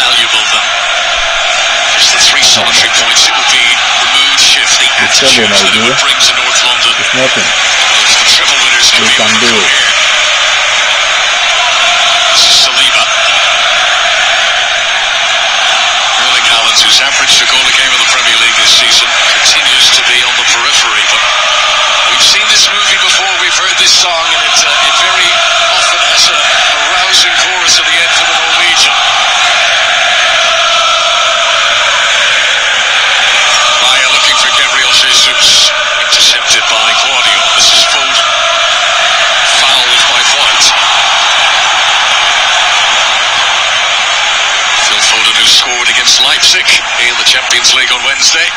valuable than just the 3 solitary points. It will be the mood shift, the attitude that it would bring to North London. It's nothing. The triple winners could be able to come here. This is Saliba. Erling Haaland, who's averaged a goal a game in the Premier League this season, continues to be on the periphery, but we've seen this movie before, we've heard this song, and it very often has a rousing chorus at the end for the Norwegian. Raya looking for Gabriel Jesus, intercepted by Claudio. This is Foden. Fouled by White. Phil Foden, who scored against Leipzig in the Champions League on Wednesday.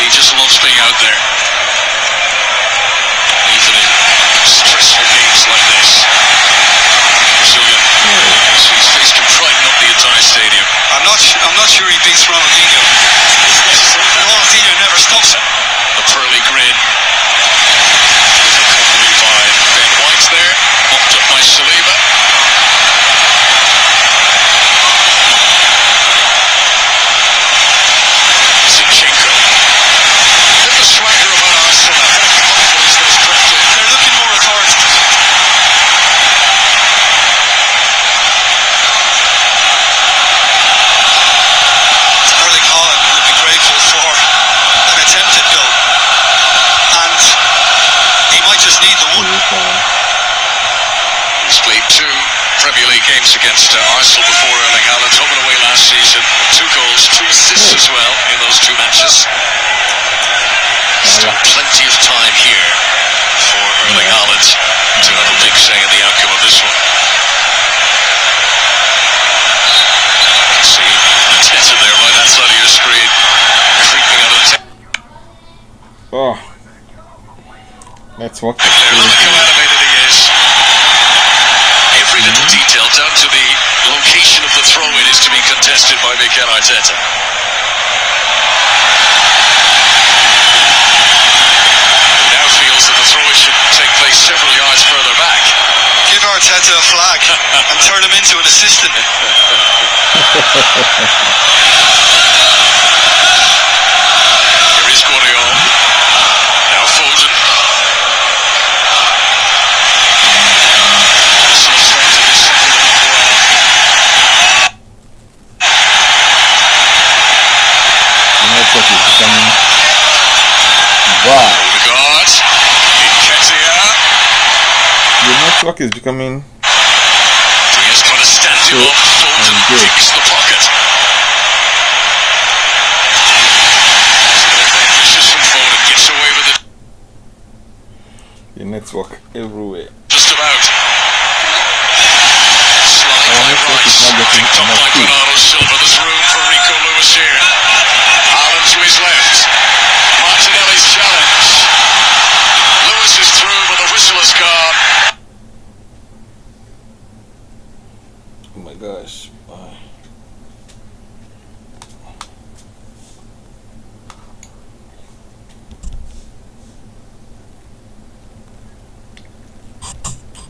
He just loves being out there, even in stressful games like this. Brazilian, his face can frighten up the entire stadium. I'm not sure he beats Ronaldinho. Ronaldinho never stops him. The pearly grin. Recovery by Ben White there, mopped up by Saliba. He's played 2 Premier League games against Arsenal before Erling Haaland, home and away last season. 2 goals, 2 assists as well in those 2 matches. Still plenty of time here for Erling Haaland to have a big say in the outcome of this one. You can see Arteta there right outside of your screen, creeping out of the Oh. That's what look how animated he is. Every little detail down to the location of the throw-in is to be contested by Mikel Arteta. He now feels that the throw-in should take place several yards further back. Give Arteta a flag and turn him into an assistant. Here is Guardiola. Now Foden. Your network is becoming Diaz trying to stand him up. Foden picks the pocket. Vicious from Foden, gets away with it. your network everywhere. Just about. Slide by Rice. Picked up by Bernardo Silva. There's room for Rico Lewis here. Haaland to his left. Martinelli's challenge. Lewis is through, but the whistle has gone. Oh my gosh. Bye.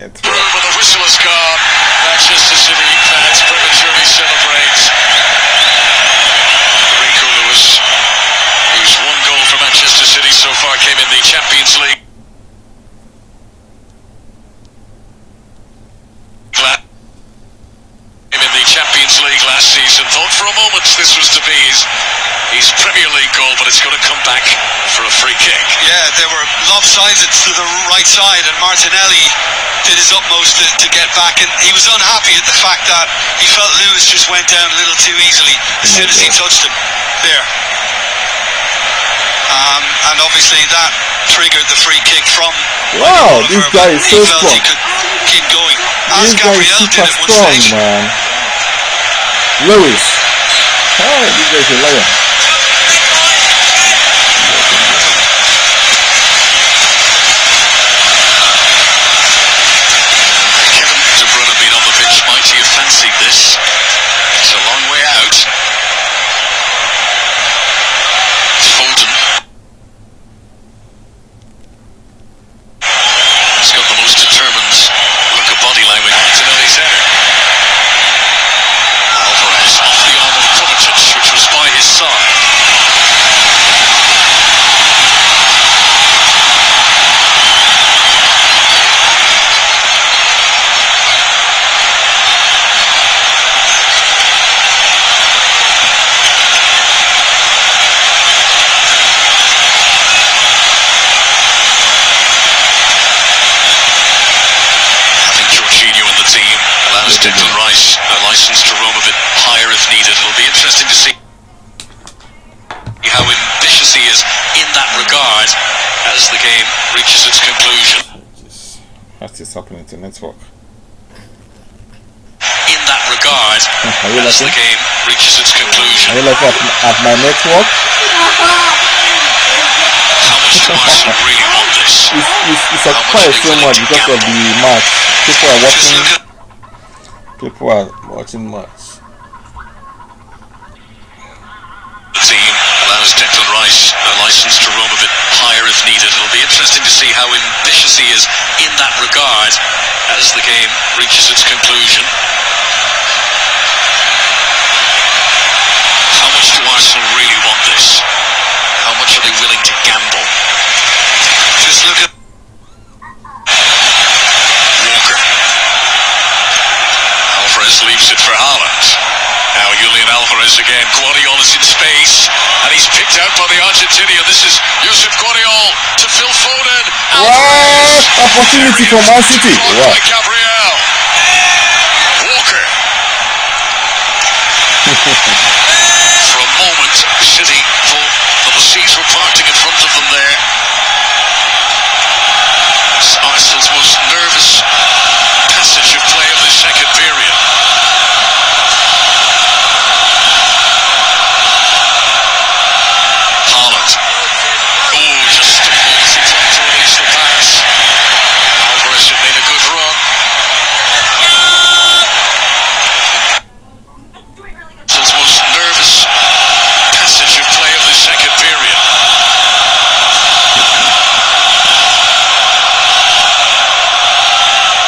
But the whistle has gone. Manchester City fans prematurely celebrate. Rico Lewis, whose 1 goal for Manchester City so far came in the Champions League. Champions League last season. season. Thought for a moment this was to be his Premier League goal, but it's going to come back for a free kick. Yeah, they were lopsided to the right side, and Martinelli did his utmost to get back, and he was unhappy at the fact that he felt Lewis just went down a little too easily as soon as he touched him there. And obviously that triggered the free kick from Wow, this guy is so he felt strong. he could keep going, This as guy is Gabriel super did at one strong, stage. man. Lewis. Hey, this guy is a lion. Kevin De Bruyne being on the pitch. Might he have fancied this? It's a long way out. It's Foden. He's got the most determined look of body language. Martinelli's header. Alvarez off the arm of Kovacic, which was by his side. Declan Rice, a licence to roam a bit higher if needed. It'll be interesting to see how ambitious he is in that regard as the game reaches its conclusion. What's this happening to network? In that regard as the game reaches its conclusion. Are you looking at my network? How much do Arsenal really want this? It's occupied so much because of the match. People are watching. People are watching much. The team allows Declan Rice a licence to roam a bit higher if needed. It'll be interesting to see how ambitious he is in that regard as the game reaches its conclusion. How much do Arsenal really want this? How much are they willing to gamble? Just look at Walker. Alvarez leaves it for Haaland. Now Julian Alvarez again. Guardiola's in space, and he's picked out by the Argentinian. This is Yusuf Guardiola to Phil Foden. What opportunity for Man City? Wow. By Gabriel. Walker. For a moment, City thought that the seas were parting in front of them there. It's Arsenal's most nervous passage of play of the second period. Haaland. Oh, just stumbled as he tried to release the pass. Alvarez had made a good run. Arsenal's most nervous passage of play of the second period.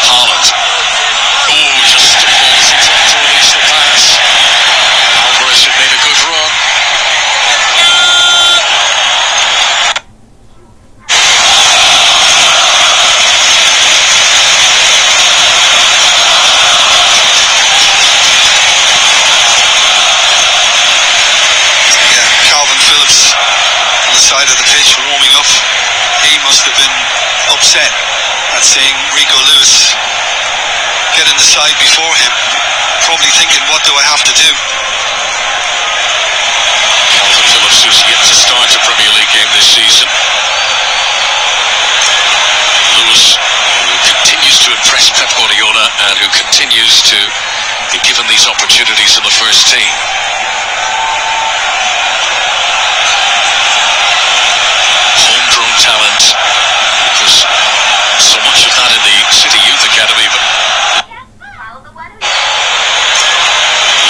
Haaland. Oh, just stumbled as he tried to release the pass. Alvarez had made a good run. Yeah, Calvin Phillips on the side of the pitch warming up. He must have been upset at seeing Rico Lewis get in the side before him, probably thinking, what do I have to do? Calvin Phillips, who's yet to start a Premier League game this season. Lewis, who continues to impress Pep Guardiola and who continues to be given these opportunities in the first team. Homegrown talent, because so much of that in the City Youth Academy, but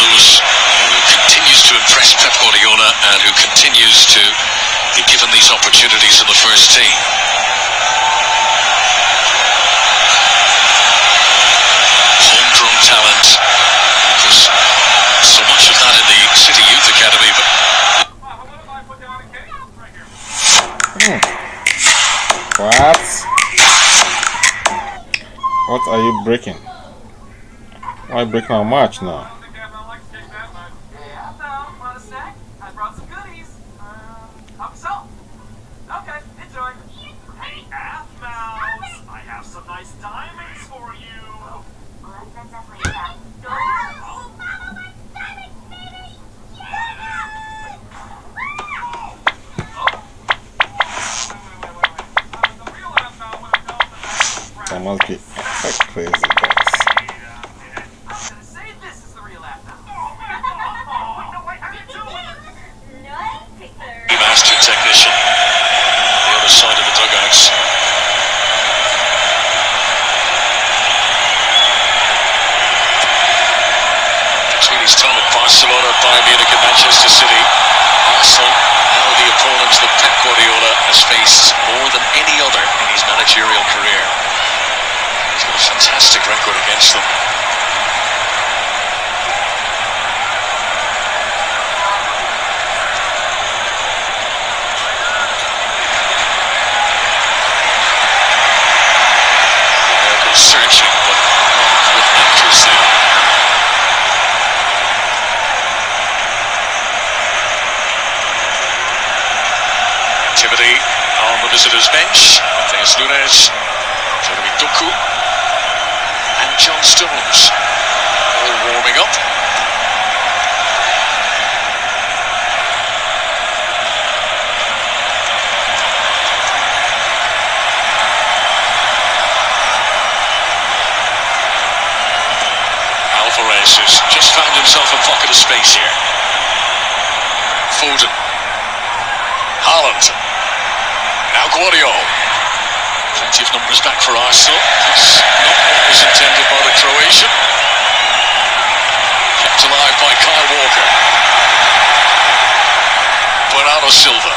Lewis, who continues to impress Pep Guardiola and who continues to be given these opportunities in the first team. Homegrown talent, because so much of that in the City Youth Academy, but What? What are you breaking? Why breaking our match now? Okay, that's crazy, guys. Master technician on the other side of the dugouts. Between his time at Barcelona, Bayern Munich and Manchester City, Arsenal, now the opponents that Pep Guardiola has faced more than any other in his managerial career. He's got a fantastic record against them. Searching, but not with accuracy. Activity on the visitors' bench. Matheus Nunes, Jeremy Doku, and John Stones all warming up. Alvarez has just found himself a pocket of space here. Foden. Haaland. Now Guardiola. Plenty of numbers back for Arsenal. That's not what was intended by the Croatian. Kept alive by Kyle Walker. Bernardo Silva.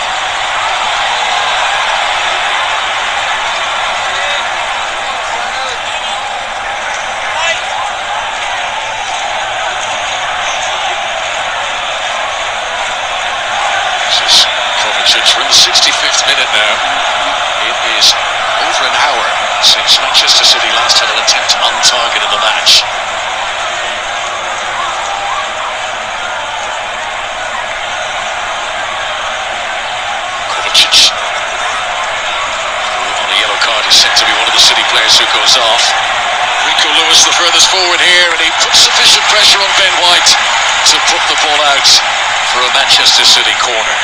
We're in the 65th minute now. It is over an hour since Manchester City last had an attempt on target in the match. Kovacic, on a yellow card, is said to be one of the City players who goes off. Rico Lewis, the furthest forward here, and he puts sufficient pressure on Ben White to put the ball out for a Manchester City corner.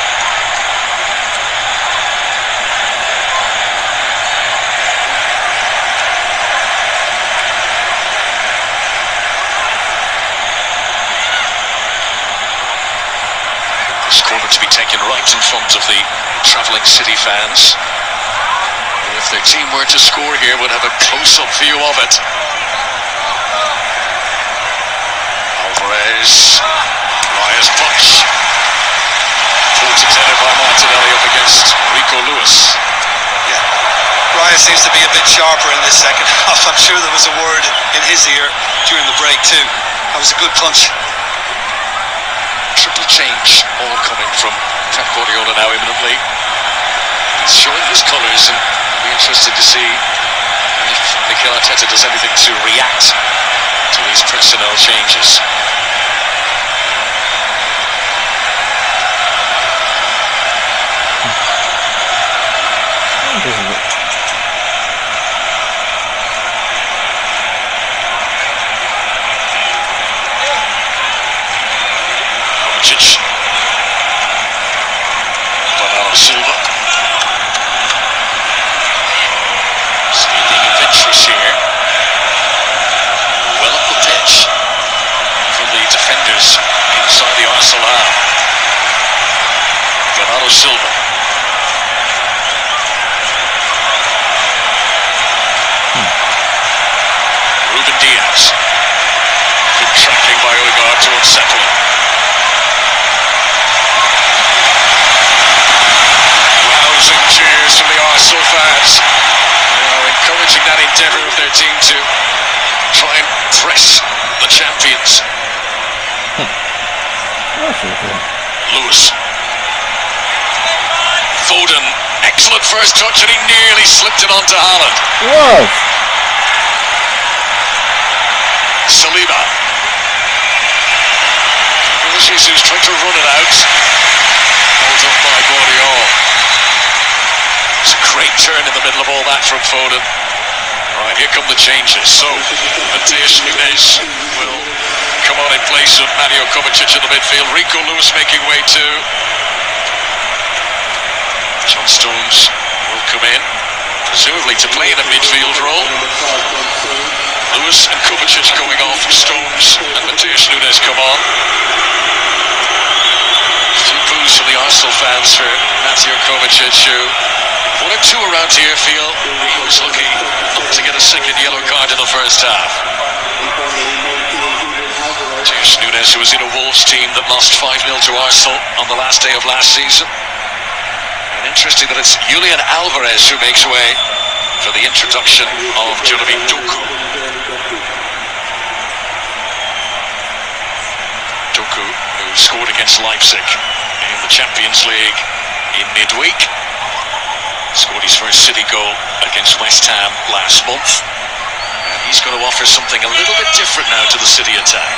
Corner to be taken right in front of the travelling City fans. If their team were to score here, would have a close-up view of it. Alvarez, Raya's punch. Pulled intended by Martinelli up against Rico Lewis. Yeah, Raya seems to be a bit sharper in this second half. I'm sure there was a word in his ear during the break too. That was a good punch. Triple change, all coming from Pep Guardiola now imminently. He's showing his colours, and I'll be interested to see if Mikel Arteta does anything to react to these personnel changes. Kovacic. Bernardo Silva. Still being adventurous here. Well up the pitch. From the defenders inside the Arsenal half. Bernardo Silva. Ruben Diaz. Good tracking by Odegaard to unsettle him. Rousing cheers from the Arsenal fans. Encouraging that endeavour of their team to try and press the champions. Lewis. Foden. Excellent first touch, and he nearly slipped it onto Haaland. What? Saliba. Jesus trying to run it out. Hold up by Guardiola. It's a great turn in the middle of all that from Foden. Right, here come the changes. So, Matheus Nunes will come on in place of Mario Kovacic in the midfield. Rico Lewis making way too. John Stones will come in. presumably to play in a midfield role. Lewis and Kovacic going off, Stones and Matheus Nunes come on. Few boos from the Arsenal fans for Mateo Kovacic, who one or two around here feel he was lucky not to get a second yellow card in the first half. Matheus Nunes, who was in a Wolves team that lost 5-0 to Arsenal on the last day of last season. And interesting that it's Julian Alvarez who makes way for the introduction of Jeremy Doku. Doku, who scored against Leipzig in the Champions League in midweek. Scored his first City goal against West Ham last month. And he's going to offer something a little bit different now to the City attack.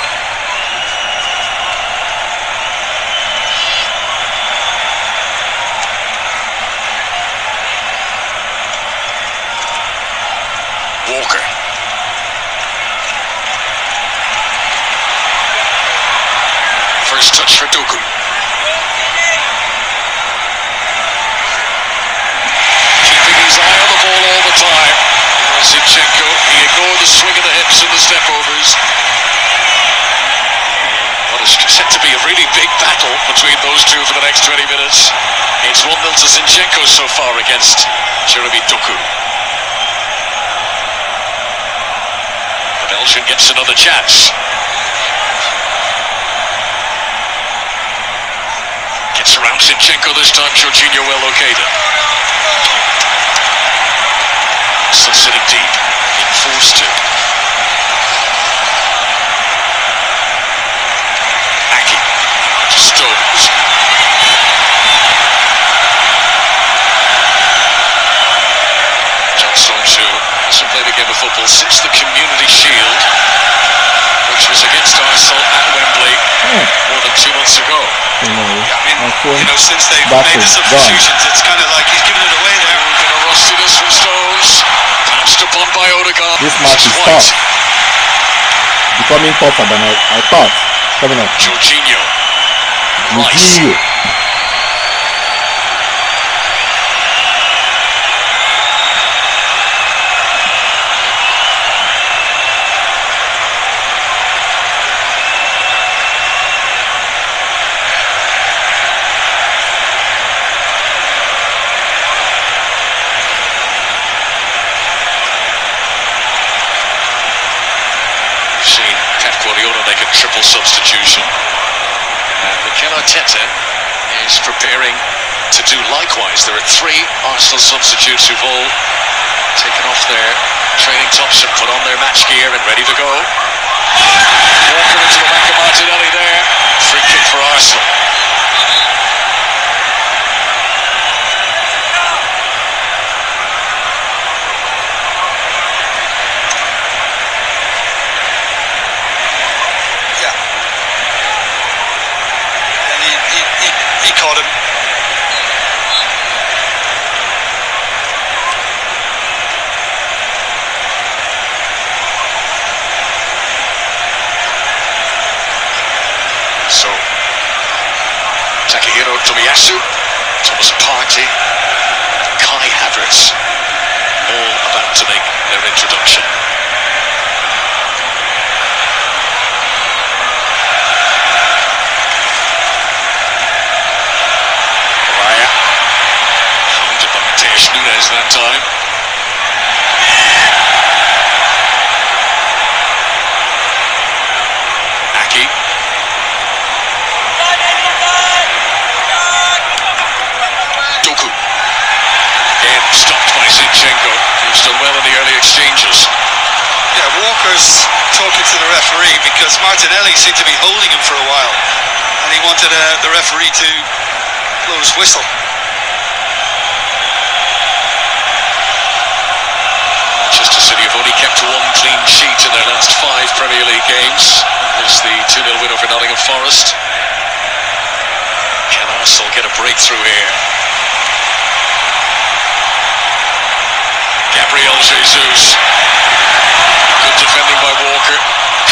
Walker. First touch for Doku. Keeping his eye on the ball all the time. Zinchenko, he ignored the swing of the hips and the step-overs. What is set to be a really big battle between those two for the next 20 minutes. It's 1-0 to Zinchenko so far against Jeremy Doku. The Belgian gets another chance. Gets around Zinchenko this time, Jorginho well located. Still sitting deep, being forced to. Aki to Stones. John Stones, who hasn't played a game of football since the Community Shield, which was against Arsenal at Wembley more than 2 months ago. I mean, since they've made the substitutions, it's kind of like he's given it away there. We're going to rustiness from Stones. Pounced upon by Odegaard. This match is tough. Becoming tougher than I thought. Coming up. Jorginho. Jorginho. Triple substitution. And Mikel Arteta is preparing to do likewise. There are 3 Arsenal substitutes who've all taken off their training tops and put on their match gear and ready to go. Walker into the back of Martinelli there. Free kick for Arsenal. He caught him. So, Takahiro Tomiyasu, Thomas Partey, Kai Havertz, all about to make their introduction. Nunes that time. Aki. Doku. Again stopped by Zinchenko, who's done well in the early exchanges. Yeah, Walker's talking to the referee because Martinelli seemed to be holding him for a while, and he wanted the referee to blow his whistle. Manchester City have only kept 1 clean sheet in their last 5 Premier League games. There's the 2-0 win over Nottingham Forest. Can Arsenal get a breakthrough here? Gabriel Jesus. Good defending by Walker.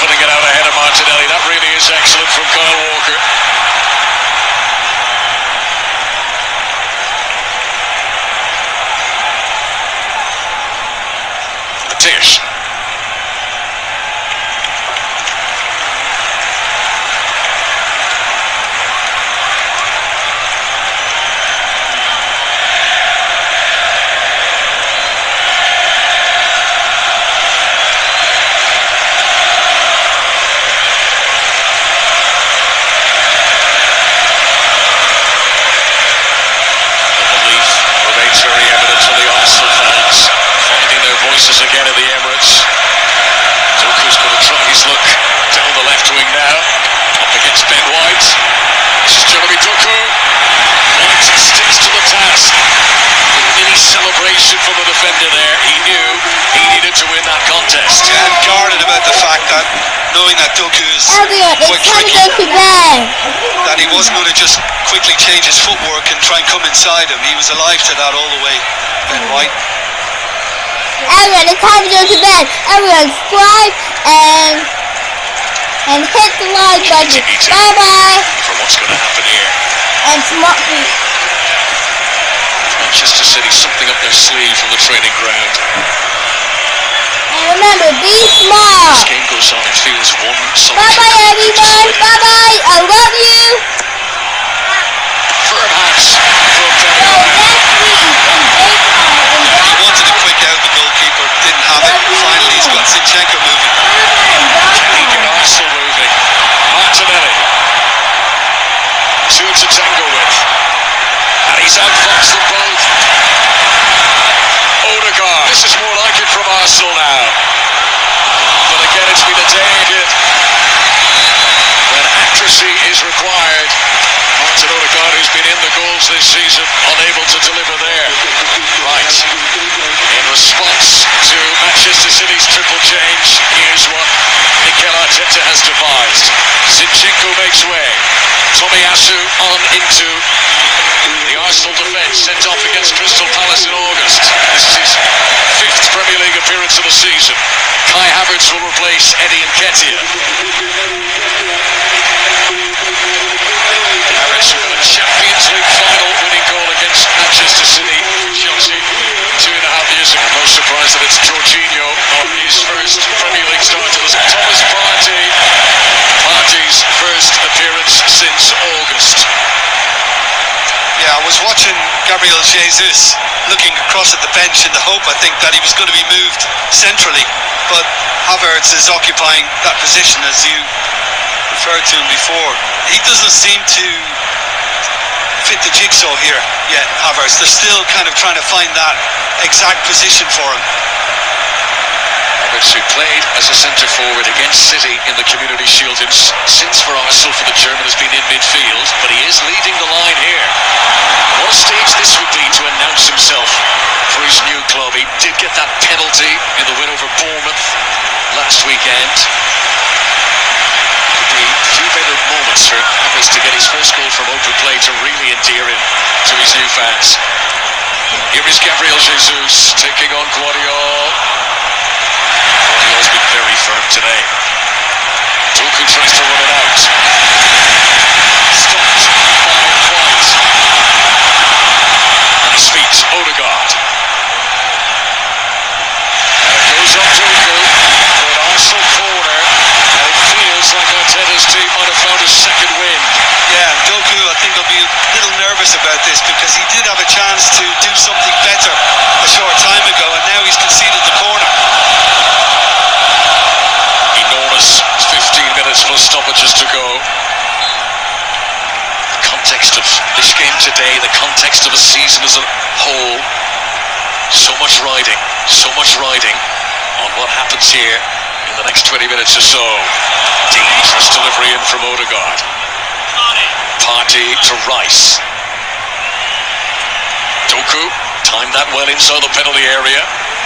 Cutting it out ahead of Martinelli. That really is excellent from Kyle Walker. White. This is Jeremy Doku. White sticks to the task. A mini celebration from the defender there. He knew he needed to win that contest. Yeah, and guarded about the fact that, knowing that Doku is quite tricky, that he wasn't going to just quickly change his footwork and try and come inside him. He was alive to that all the way. Ben White. Everyone, it's time to go to bed. Everyone, subscribe and hit the like button. Bye bye. For what's going to happen here. And smart feet. Manchester City, something up their sleeve from the training ground. And remember, be smart. This game goes on, it feels one solid. Bye bye, everyone. Bye bye. I love you. Firm hands from So Daniel. next week in He wanted a quick out, the goalkeeper didn't have it. Finally, he's got Zinchenko moving. Can he get Arsenal moving? Martinelli. Two to tango with. And he's outfoxed them both. Odegaard. This is more like it from Arsenal now. But again, it's been a day when accuracy is required. Martin Odegaard, who's been in the goals this season, unable to deliver there. Right. In response to Manchester City's triple change, here's what Mikel Arteta has devised. Zinchenko makes way. Tomiyasu on into the Arsenal defence, sent off against Crystal Palace in August. This is his 5th Premier League appearance of the season. Kai Havertz will replace Eddie Nketiah. Havertz with a Champions League final winning goal against Manchester City for Chelsea 2.5 years ago. No surprise that it's Jorginho on his first Premier League start to the Thomas Partey. Partey's first appearance since August. Yeah, I was watching Gabriel Jesus looking across at the bench in the hope, I think, that he was going to be moved centrally. But Havertz is occupying that position, as you referred to him before. He doesn't seem to fit the jigsaw here yet, Havertz. They're still kind of trying to find that exact position for him. Havertz, who played as a centre forward against City in the Community Shield, since for Arsenal for the German has been in midfield, but he is leading the line here. What a stage this would be to announce himself for his new club. He did get that penalty in the win over Bournemouth last weekend. Could be a few better moments for Havertz to get his first goal from open play to really endear him to his new fans. Here is Gabriel Jesus taking on Guardiola. Guardiola's been very firm today. Doku tries to run it out. Stopped by White. Nice feet, Odegaard. And it goes up Doku for an Arsenal corner. And it feels like Arteta's team might have found a second win. Yeah, Doku, I think, will be a little nervous about this because he did have a chance to do something better a short time ago, and now he's conceded the corner. Enormous 15 minutes plus stoppages to go. The context of this game today, the context of the season as a whole, so much riding on what happens here in the next 20 minutes or so. Dangerous delivery in from Odegaard. Partey to Rice. Doku timed that well inside the penalty area.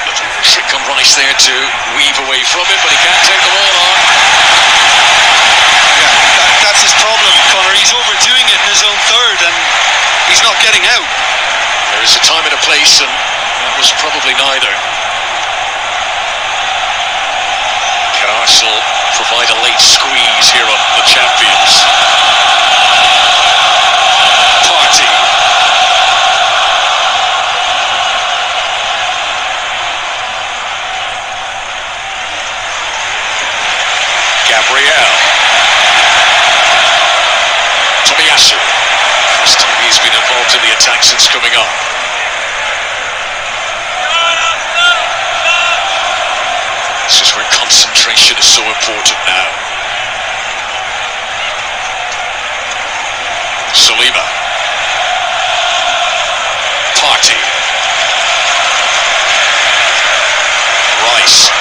Little trick on Rice there to weave away from it, but he can't take the ball on. Yeah, that's his problem, Connor. He's overdoing it in his own third, and he's not getting out. There is a time and a place, and that was probably neither. Can Arsenal provide a late squeeze here on the champions? Partey. Gabriel. Tomiyasu. First time he's been involved in the attack since coming up. This is where concentration is so important now. Saliba. Partey. Rice.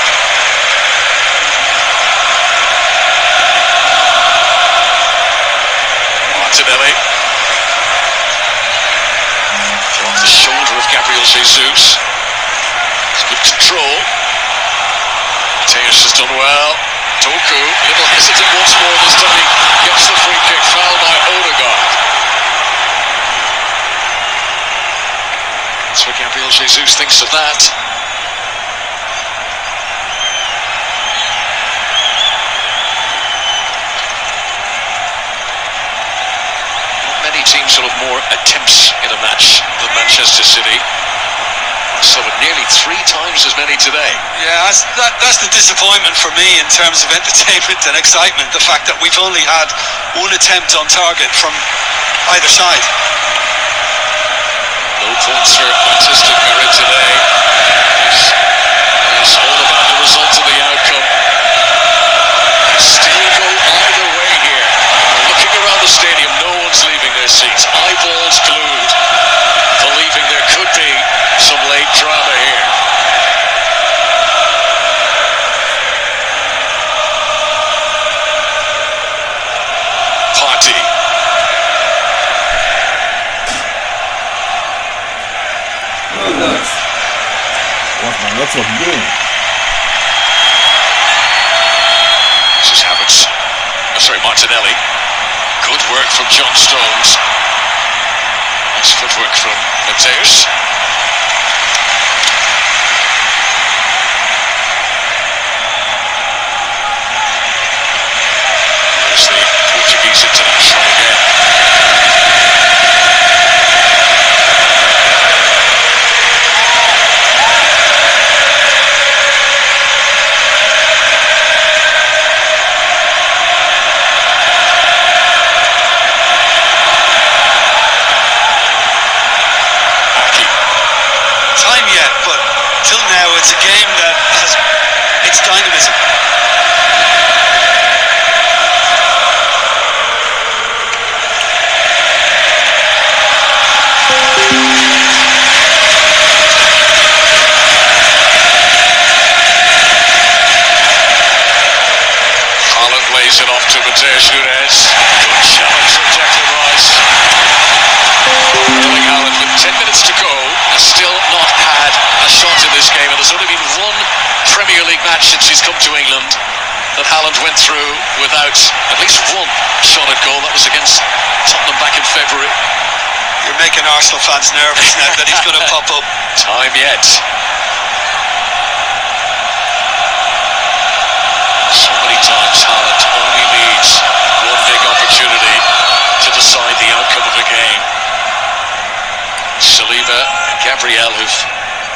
Martinelli. Off the shoulder of Gabriel Jesus. It's good control. Mateus has done well. Doku, a little hesitant once more this time. He gets the free kick, foul by Odegaard. That's what Gabriel Jesus thinks of that. Not many teams will have more attempts in a match than Manchester City. So nearly 3 times as many today. Yeah, that's the disappointment for me in terms of entertainment and excitement. The fact that we've only had 1 attempt on target from either side. No points for Manchester United today. It's all about the result of the outcome. They still go either way here. Looking around the stadium, no one's leaving their seats. Eyeballs glued, believing there could be some late drama here. Party. That's what I'm doing. This is Havertz. Martinelli. Good work from John Stones. Nice footwork from Mateus. There's the Portuguese international again. Time yet, but till now it's a game that has its dynamism. Haaland lays it off to Mateus Nunes. Good challenge from Declan Rice. Erling Haaland with 10 minutes to go has still not had a shot in this game, and there's only been one Premier League match since he's come to England that Haaland went through without at least one shot at goal. That was against Tottenham back in February. You're making Arsenal fans nervous now that he's going to pop up. Time yet. So many times Haaland only needs one big opportunity to decide the outcome of a game. Saliba and Gabriel, who've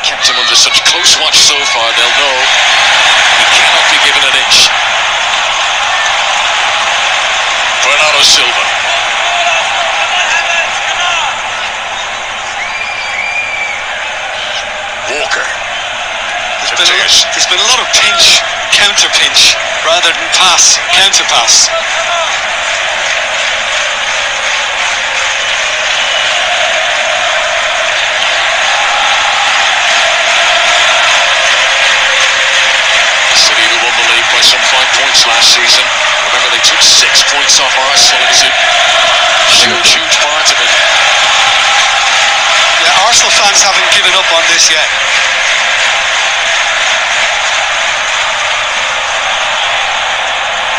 kept him under such close watch so far, they'll know he cannot be given an inch. Bernardo Silva. Walker. There's been a lot of pinch, counter pinch, rather than pass, counter pass. City, who won the league by some 5 points last season. Remember, they took 6 points off Arsenal. It was a huge part of it. Yeah, Arsenal fans haven't given up on this yet.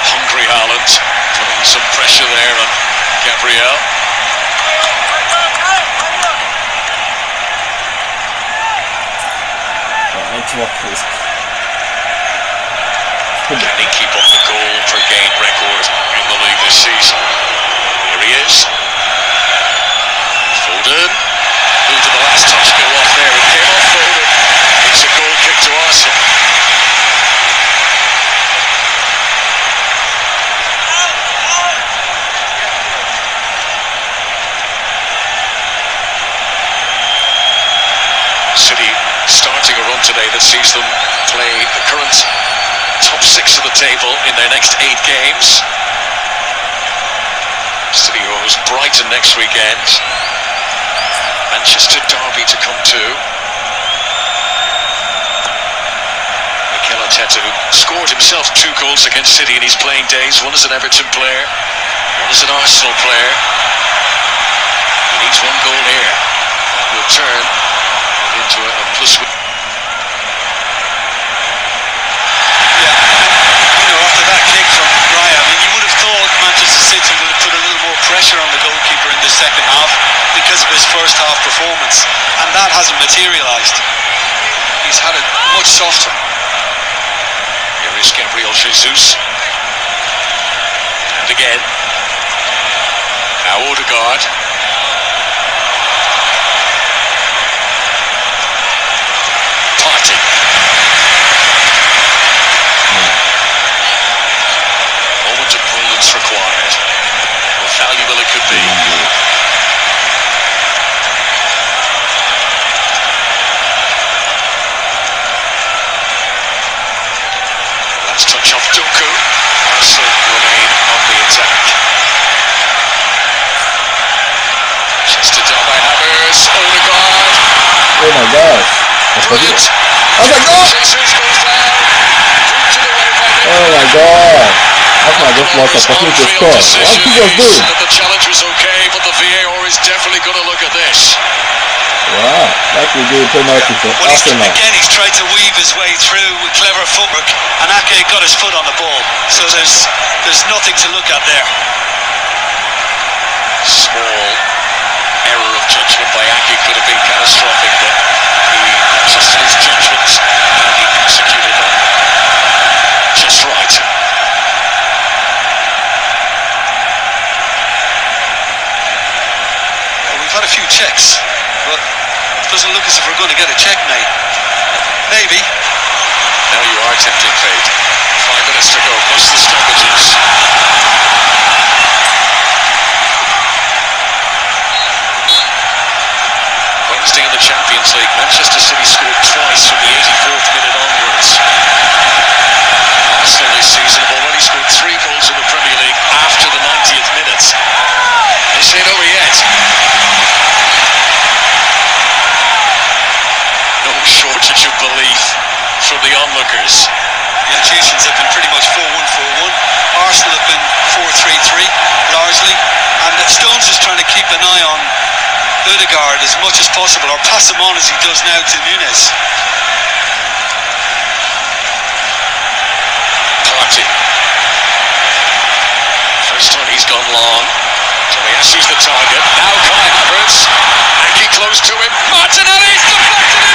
Hungry Haaland, putting some pressure there on Gabriel. Can he keep up the goal per game record in the league this season? Here he is. Foden. Who did the last touch go off there? It came off Foden. It's a goal kick to Arsenal. City starting a run today that sees them play the current top 6 of the table in their next 8 games. City host Brighton next weekend. Manchester derby to come to. Mikel Arteta, who scored himself 2 goals against City in his playing days, one as an Everton player, What is an Arsenal player? He needs one goal here. That will turn into a plus. After that kick from Raya, I mean, you would have thought Manchester City would have put a little more pressure on the goalkeeper in the second half because of his first half performance, and that hasn't materialised. He's had it much softer. Here is Gabriel Jesus. And again. Now Odegaard. Party. Moment of brilliance required. How valuable it could be. Last touch off Doku. Arsenal remain on the attack. Chested down by Havertz. Odegaard. Oh my gosh. Brilliant. Oh my god! Jesus goes down. Booted away by Oh my god. Arsenal just lost a opportunity to score. What did you just do? That the challenge was okay, but the VAR is definitely going to look at this. Wow, that will be a penalty for Well, Arsenal. he's tried to weave his way through with clever footwork, and Ake got his foot on the ball, so there's nothing to look at there. Small error of judgment by Ake could have been catastrophic, but he trusted his judgment and he executed that just right. Well, we've had a few checks, but it doesn't look as if we're going to get a checkmate. Maybe. Now you are tempting fate. 5 minutes to go, plus the stoppages. Wednesday in the Champions League, Manchester City scored twice from the 84th minute onwards. Arsenal this season have already scored 3 goals in the Premier League after the 90th minute. This ain't over yet. No shortage of belief from the onlookers. The Egyptians have been pretty much 4-1-4-1. Arsenal have been 4-3-3 largely, and Stones is trying to keep an eye on Odegaard as much as possible, or pass him on as he does now to Nunes. Party. First time he's gone long. Tomiasi's the target. Now Kai Havertz. Ake close to him. Martinelli's deflected it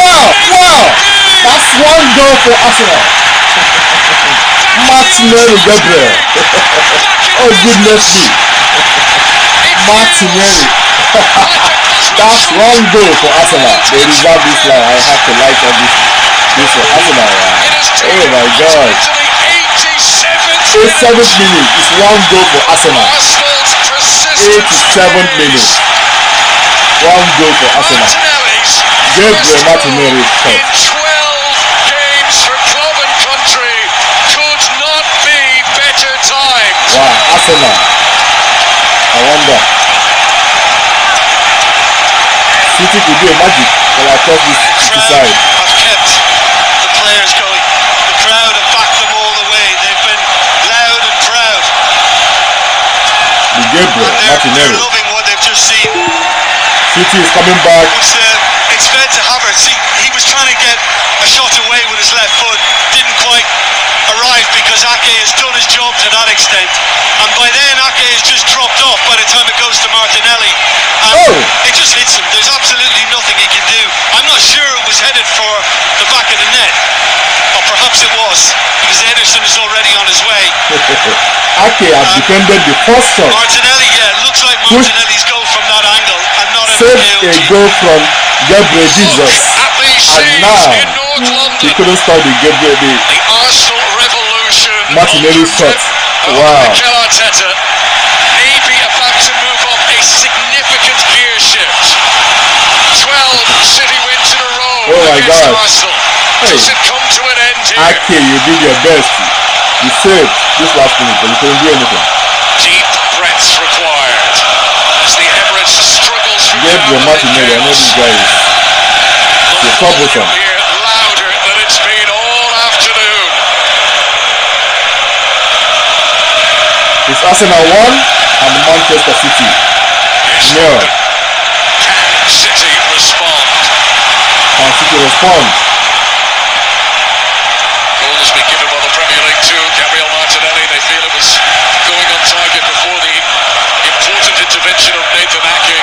off. Wow! That's one goal for Arsenal. Martinelli Gabriel. Oh goodness me. Martinelli. That's one goal for Arsenal. They deserve this line. I have to like on this for Arsenal. Oh my god. 87th minute is one goal for Arsenal. 87th minute. One goal for Arsenal. Gabriel Martinelli in 12 games for club and country could not be better timed. Wow, Arsenal. I wonder. City could do a magic while I cross this side. Have kept the players going. The crowd have backed them all the way. They've been loud and proud. The Gabriel Martinelli. They're loving what they've just seen. City is coming back. It's fed to Havertz. He was trying to get a shot away with his left foot. Didn't quite arrive because Ake has done his job to that extent. And by then Ake has just dropped off by the time it goes to Martinelli. And it just hits him. There's absolutely nothing he can do. I'm not sure it was headed for the back of the net. Or perhaps it was, because Ederson is already on his way. Ake has defended the first shot. Martinelli, yeah, it looks like Martinelli's goal from that angle and not Saved a goal from Gabriel Jesus. And now he couldn't stop the Gabriel. The Arsenal revolution. Martinelli's shot. Wow. Mikel Arteta maybe about to move up a significant gear shift. 12 City wins in a row against Arsenal. Does it come to an end here? Ake, you did your best. You saved this last minute, but you couldn't do anything. Deep breaths required as the Emirates struggles through. Gabriel Martinelli, I know this guy is troublesome. Here louder than it's been all afternoon. It's Arsenal 1 and Manchester City 0. Can City respond? Can City respond? Goal has been given by the Premier League too. Gabriel Martinelli, they feel it was going on target before the important intervention of Nathan Ake.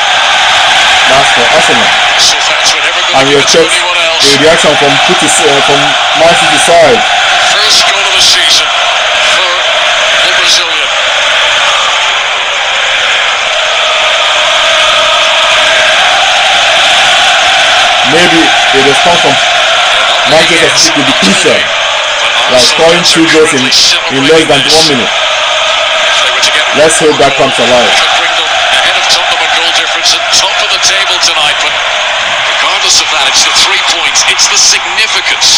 That's for Arsenal. So fans were never And going to you give it to expect anyone else. a reaction from Man City side. First goal of the season for the Brazilian. Maybe a response from Manchester City could be crucial, like scoring 2 goals in less than 1 minute. Let's hope that comes alive. Could bring them ahead of Tottenham a goal difference and top of the table tonight, but regardless of that, it's the 3 points. It's the significance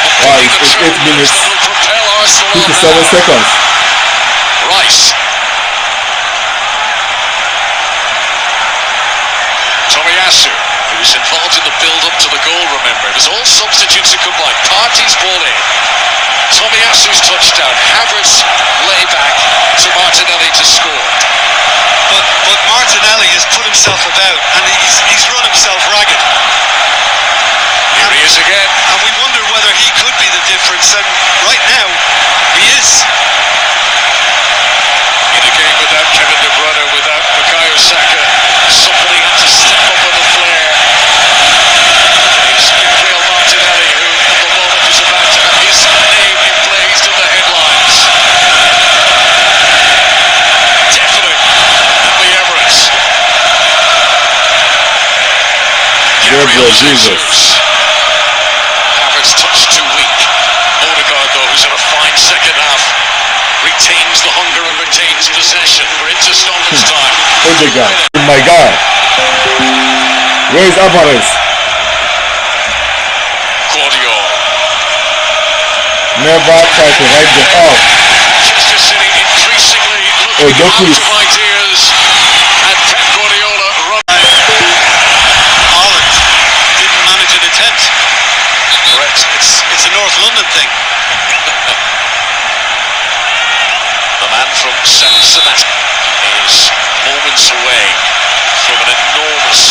of Wow, winning the it's 8 treble minutes, that will propel Arsenal on 57 now. seconds. Rice. Tomiyasu, who was involved in the build-up to the goal, remember. It was all substitutes that combined. Partey's ball in. Tomiyasu's touchdown. Havertz lay back to Martinelli to score. But Martinelli has put himself about and he's run himself ragged. Here he is again. And we wonder whether he could be the difference, and right now he is. In a game without Kevin De Bruyne, without Bukayo Saka, somebody had to step up on the flare. It's Gabriel Martinelli, who at the moment is about to have his name emblazoned in the headlines. Definitely at the Emirates. Gabriel Jesus. Havertz touch too weak. Odegaard, though, who's had a fine second half, retains the hunger and retains possession. We're into stoppage time. Odegaard, my guy. Where is Alvarez? Claudio. Never try to write them off. Manchester City increasingly looking Doku out is- of ideas, and Pep Guardiola Haaland didn't manage an attempt. correct. It's a North London thing. The man from San Sebastian is moments away from an enormous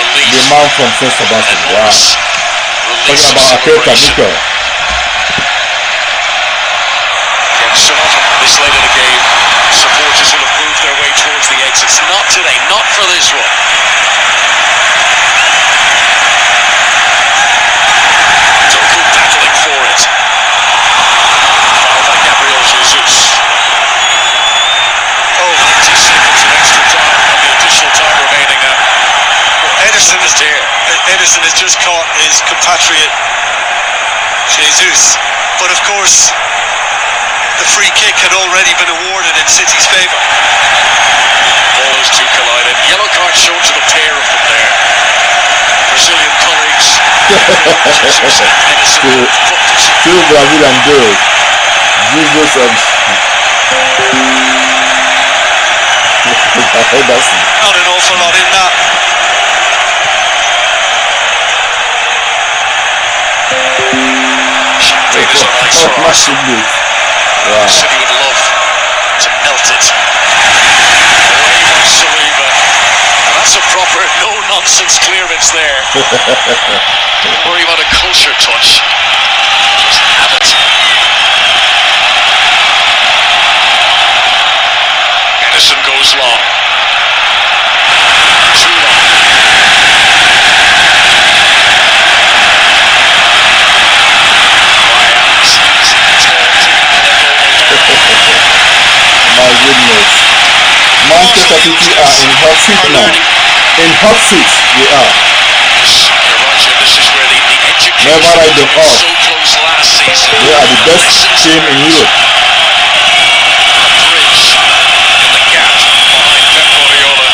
relief. The man from San Sebastian. Wow. Enormous release Talking of about Aketa celebration. Mikel. Again, so often this late in the game, supporters will have moved their way towards the exits. Not today, not for this one. Doku battling for it. Fouled by Gabriel Jesus. 90 seconds of extra time on the additional time remaining now. Ederson has just caught his compatriot Jesus, but of course the free kick had already been awarded in City's favour. All those two collided. Yellow card shown to the pair of them there. Brazilian colleagues. Jesus and Ederson booked. Two Brazilian girls. Jesus and Ederson. Not an awful lot in that. Champagne is on ice for Arsenal. Massive move. Wow. City would love to melt it. Away by Saliba. And that's a proper no-nonsense clearance there. Don't worry about a culture touch. Just have it. Edison goes long. Too long. Ryan's easy, taunting My goodness. Manchester City are in hot seat now. In hot seats they are. You're right, Jim. This is where the education Never write them was off. so close last season. They are the best team in Europe. Bridge in the gap behind Pep Guardiola.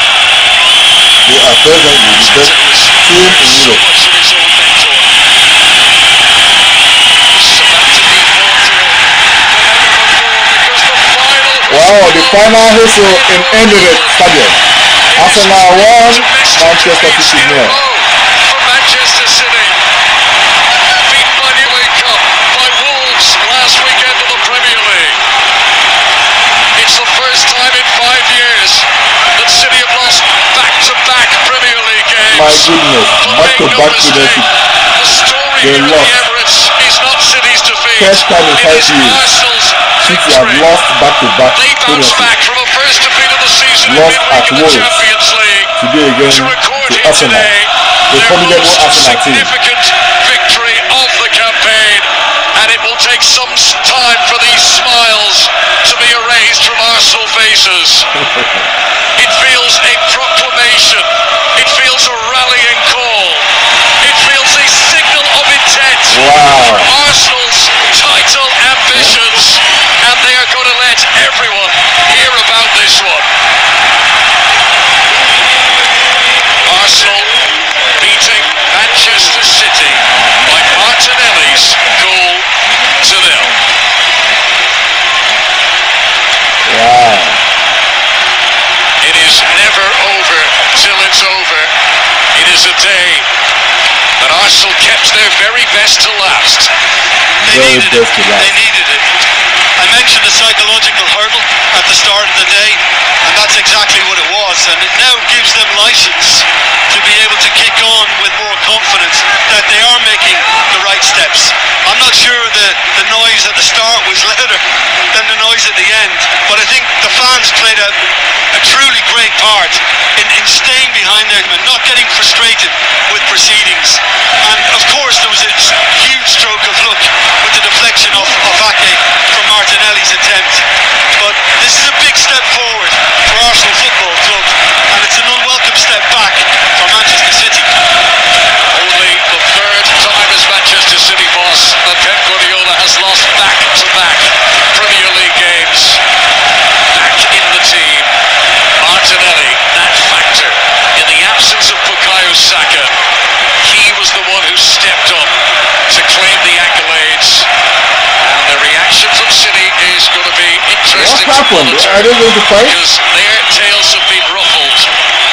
They are presently the best Who is team in so Europe. much of his own mentor. This is about to be more thrill than ever before because the final. Wow, the final whistle in Emirates Stadium. Arsenal 1, Manchester City 0. For Manchester City. Beaten by the FA Cup by Wolves last weekend in the Premier League. It's the the first time in 5 years that City have lost back-to-back Premier League games. My goodness, back-to-back Premiership. The story They here at lost. the Emirates is not City's defeat. First time in 5 It is years. Arsenal's City have victory. lost back-to-back They bounced Premiership. back from a first defeat of the season Lost in at midweek in the Wolves. Champions League. Today again To record to here Arsenal. today The their formidable most Arsenal team. significant victory of the campaign, and it will take some time for these smiles to be erased from Arsenal faces. It feels a proclamation. It feels a rallying call. It feels a signal of intent Wow. for Arsenal's title ambitions, and they are going to let everyone hear about this one. Arsenal beating Manchester City by Martinelli's goal to nil. Wow. It is never over till it's over. It is a day that Arsenal kept their very best to last. They Very needed best it. to last. They needed it. I mentioned the psychological hurdle at the start of the day, and that's exactly what it was. And it now gives them license to be able to kick on with more confidence that they are making the right steps. I'm not sure the noise at the start was louder than the noise at the end, but I think the fans played a truly great part in staying behind them and not getting frustrated with proceedings. And of course there was a huge stroke of luck with the deflection of Ake from Martinelli's attempt. But this is a big step forward for Arsenal Football Club, and it's an unwelcome step back for Manchester City. Only the third time as Manchester City boss that Pep Guardiola has lost back-to-back Premier League games. Back in the team, Martinelli, that factor. In the absence of Bukayo Saka, he was the one who stepped up to claim the accolades. And the reaction from City is going to be interesting What happened? Are they going to fight? because their tails have been ruffled.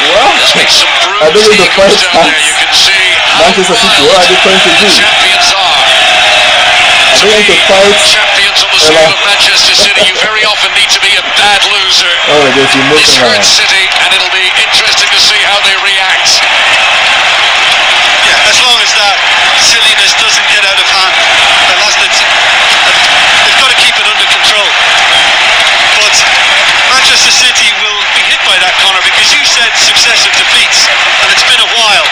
Well, There's been some are they bruised going to fight egos down there. You can see how Manchester City? wild What are they trying to the do? champions are. Are they going to fight? Champions on the scale of Manchester City, you very often need to be a bad loser. Oh, there's This emotion now. hurts City, and it'll be interesting to see how they react. Yeah, as long as that silliness doesn't get out of hand, they've got to keep it under control. But Manchester City will be hit by that, Connor, because you said successive defeats, and it's been a while.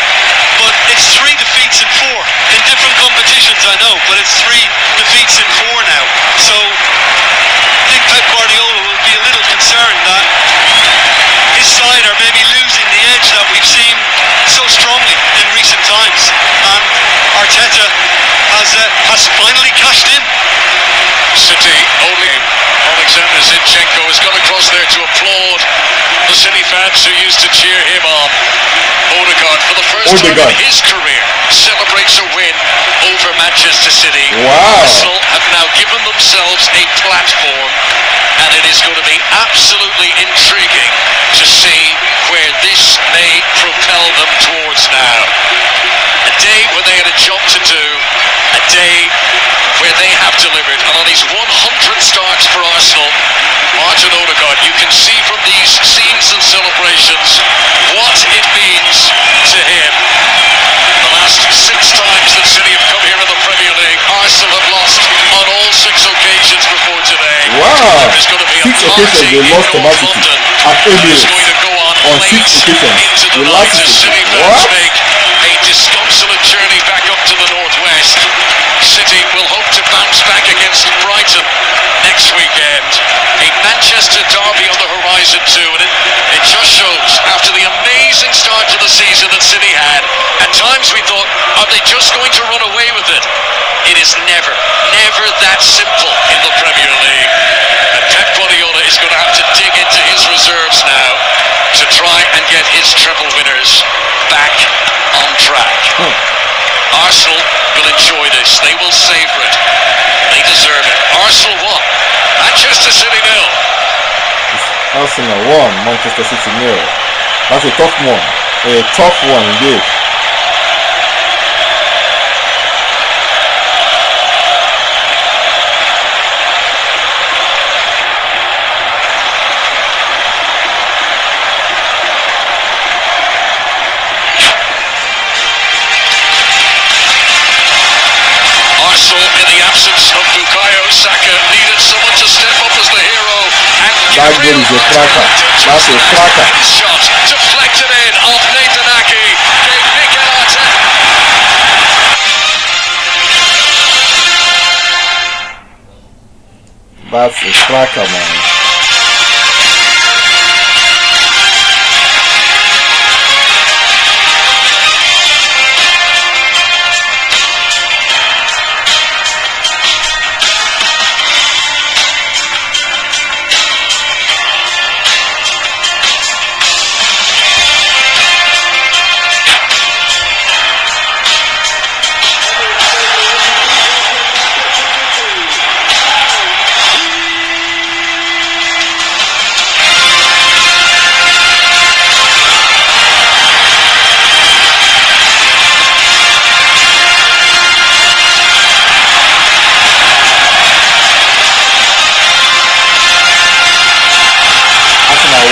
But it's 3 defeats in 4 in different competitions, I know, but it's 3 defeats in 4 now. So I think Pep Guardiola will be a little concerned that his side are maybe losing the edge that we've seen so strongly in recent times, and Arteta has finally cashed in. City only. Alexander Zinchenko has gone across there to applaud the City fans who used to cheer him on. Odegaard, for the first time in his career, celebrates a win over Manchester City. Wow. Arsenal have now given themselves a platform, and it is going to be absolutely intriguing to see where this may propel them towards now. A day where they had a job to do, a day where they have delivered, and on his 100 starts for Arsenal, Martin Odegaard, you can see from these scenes and celebrations what it means to him. The last 6 times that City have come here in the Premier League, Arsenal have lost on all 6 occasions before today. Wow. There's going to be a 6 occasions they party in lost to Man North City London. at It's Emirates. going to go on On late 6 occasions. into the The night last as season. City fans What? make a disconsolate journey back up to the northwest. City will hope to bounce back against Brighton next weekend. A Manchester derby on the horizon too, and it just shows after the amazing start to the season that City had, at times we thought, are they just going to run away with it? It is never that simple in the Premier League. And Pep Guardiola is going to have to dig into his reserves now to try and get his treble winners back on track. Arsenal will enjoy this. They will savour it. They deserve it. Arsenal won. Manchester City 0. Arsenal 1, Manchester City 0. That's a tough one. A tough one indeed. absence of Bukayo Saka needed someone to step up as the hero. And That goal is a cracker. That's a cracker. Shot deflected in off Nathan Ake. Gave Mikel Arteta. That's a cracker, man.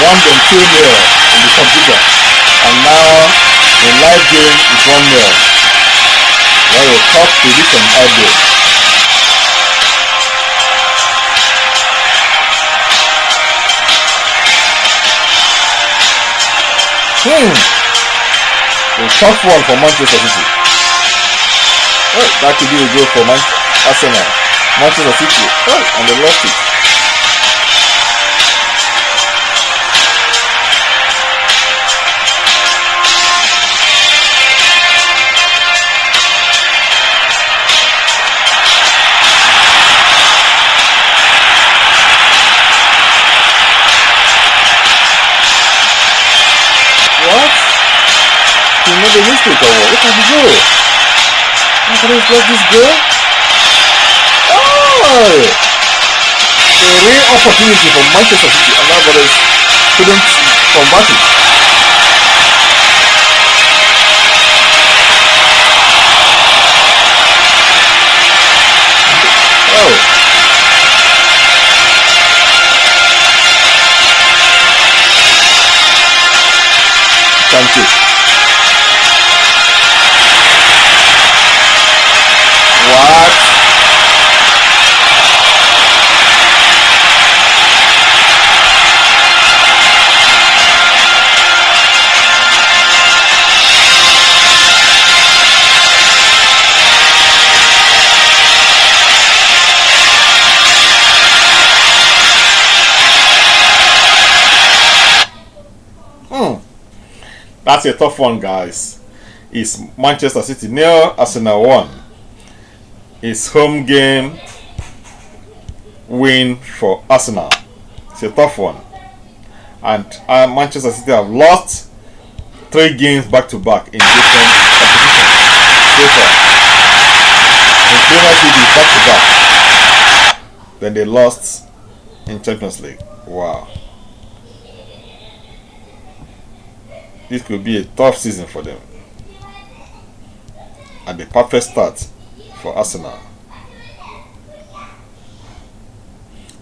Won them 2-0 in the computer, and now in live game it's 1-0. What a top prediction out there. A tough one for Manchester City. Oh, that could be a goal for Arsenal. Manchester City. Oh, and they lost it. What? He made a mistake or what? Look at the goal. How can he let this go? Oh! A real opportunity for Manchester City, and now brothers couldn't convert it. Oh! Thank you. What? That's a tough one, guys. It's Manchester City 0, Arsenal 1. It's home game win for Arsenal. It's a tough one. And Manchester City have lost 3 games back to back in different competitions so far. In Premier League back to back. Then they lost in Champions League. Wow. This could be a tough season for them. And the perfect start for Arsenal.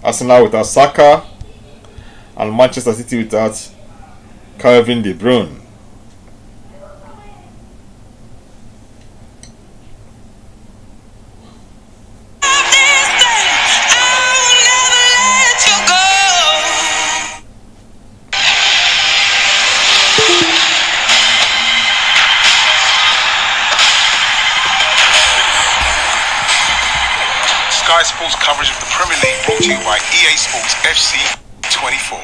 Arsenal without Saka and Manchester City without Kevin De Bruyne. Sky Sports coverage of the Premier League brought to you by EASPORTS FC 24.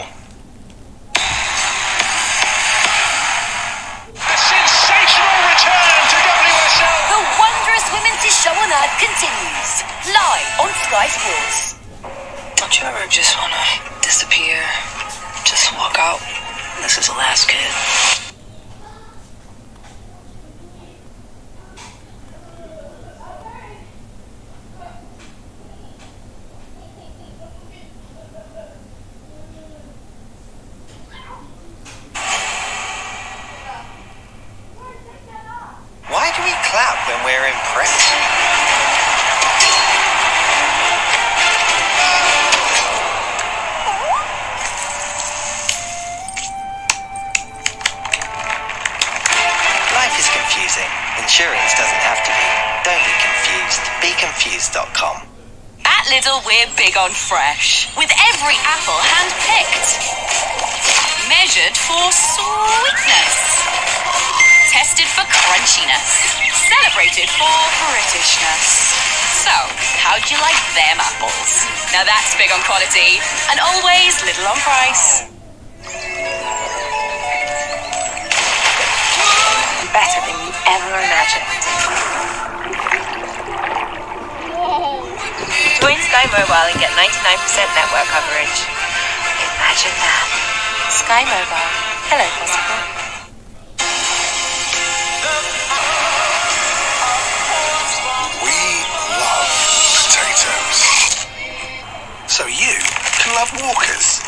A sensational return to WSL. The wondrous women's show on earth continues. Live on Sky Sports. Don't you ever just want to disappear? Just walk out? This is the last kid. Why do we clap when we're impressed? Life is confusing. confusing. Insurance doesn't have to be. Don't be confused. BeConfused.com. At Lidl, we're big on fresh, with every apple hand-picked. Measured for sweetness. Tested for crunchiness. Celebrated for Britishness. So, how'd you like them apples? Now that's big on quality, and always little on price. Better than you ever imagined. Join Sky Mobile and get 99% network coverage. Imagine that. Sky Mobile. Hello, possible. We love potatoes. So you can love Walkers.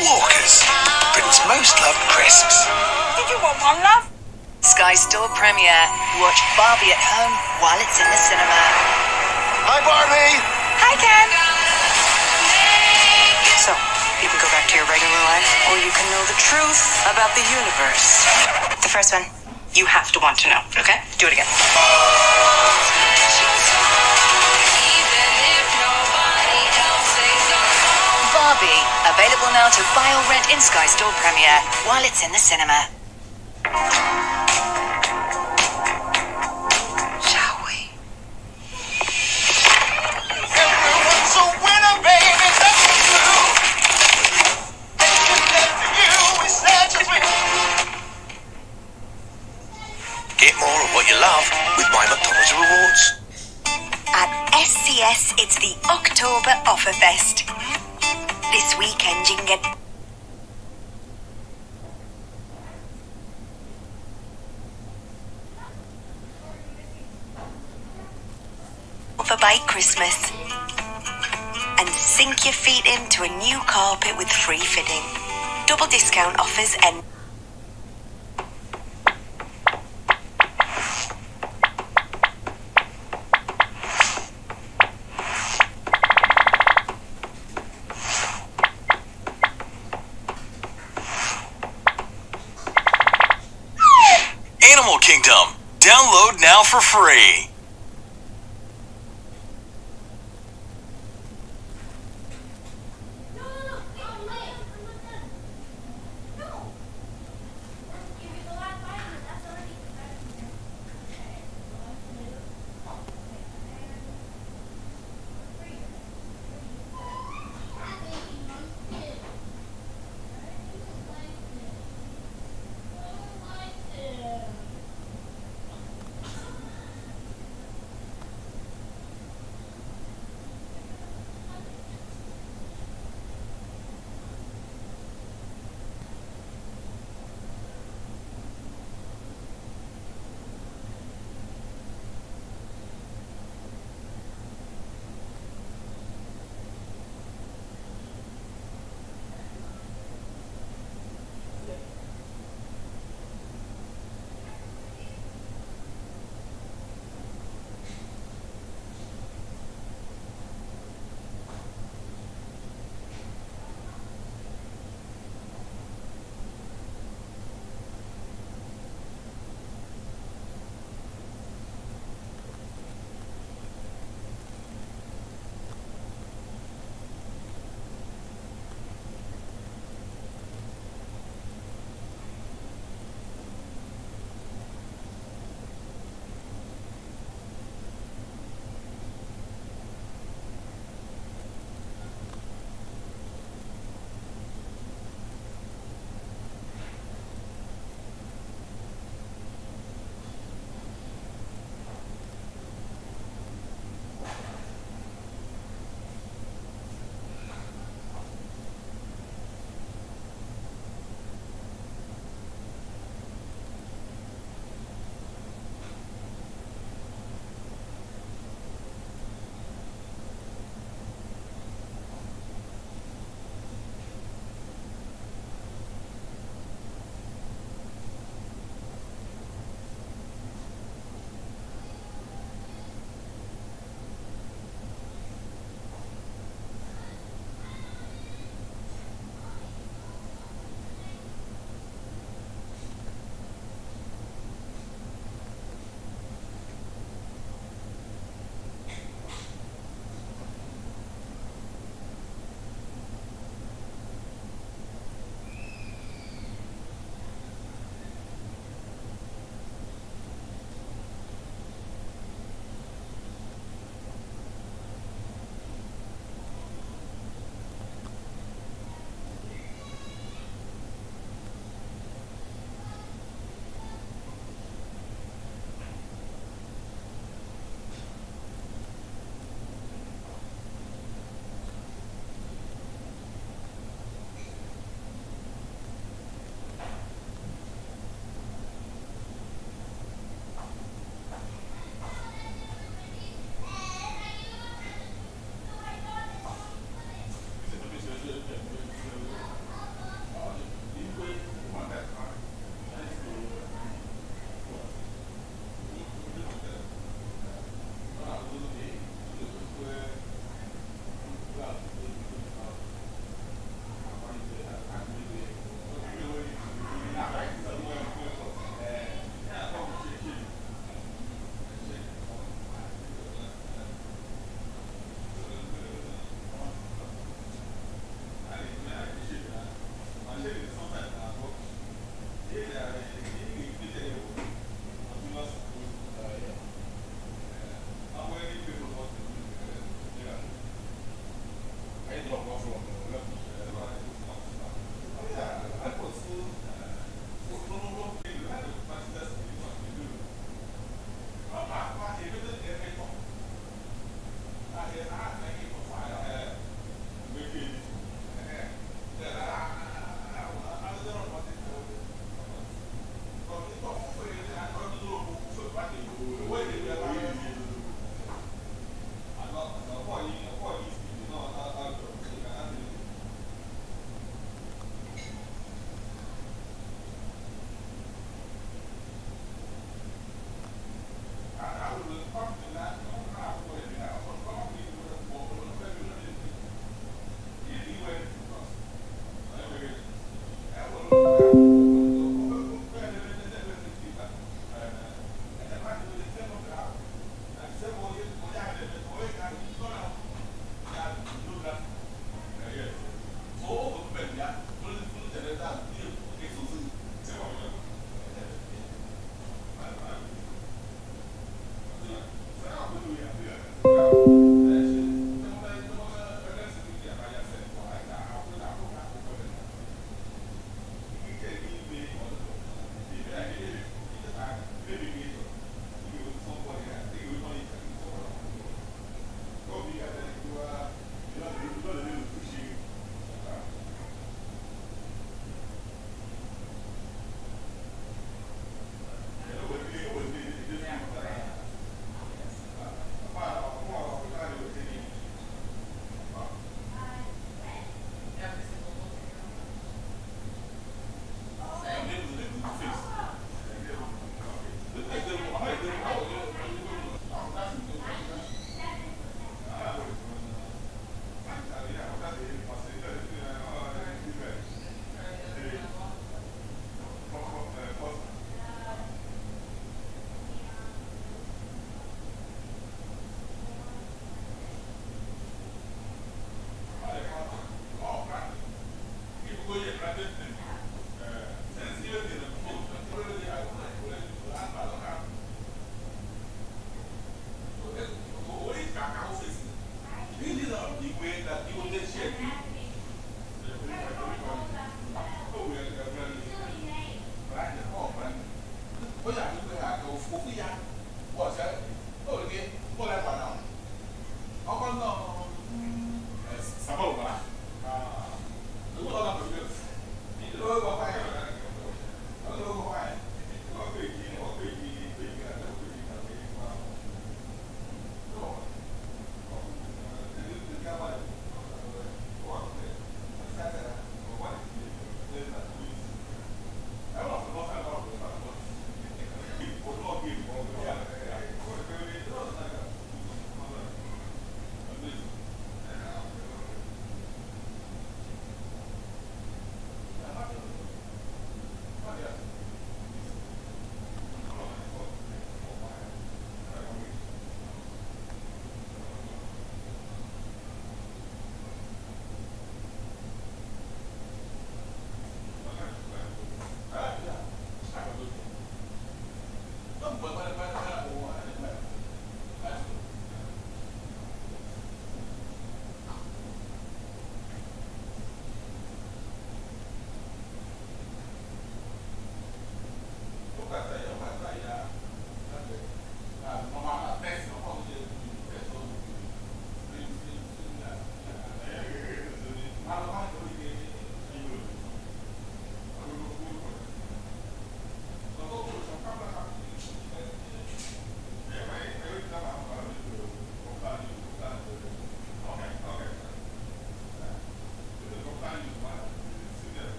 Walkers, Britain's most loved crisps. Did you want one, love? Sky Store Premiere. Watch Barbie at home while it's in the cinema. Hi, Barbie. Hi, Ken. So, you can go back to your regular life, or you can know the truth about the universe. The first one, you have to want to know, okay? Do it again. Barbie. Available now to buy or rent in Sky Store Premiere while it's in the cinema. Shall we? Everyone's a winner, baby. That's true. Anything for you is such a thrill. Get more of what you love with My McDonald's Rewards. At SCS, it's the October Offer Fest. This weekend you can get over by Christmas and sink your feet into a new carpet with free fitting. Double discount offers and Animal Kingdom. Download now for free.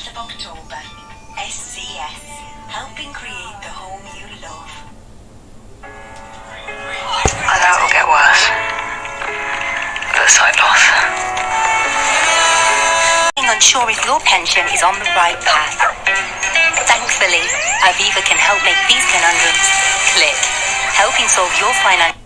month of October. SCS, helping create the home you love. I know it'll get worse. But sight loss. Being unsure if your pension is on the right path. Thankfully, Aviva can help make these conundrums click, helping solve your financial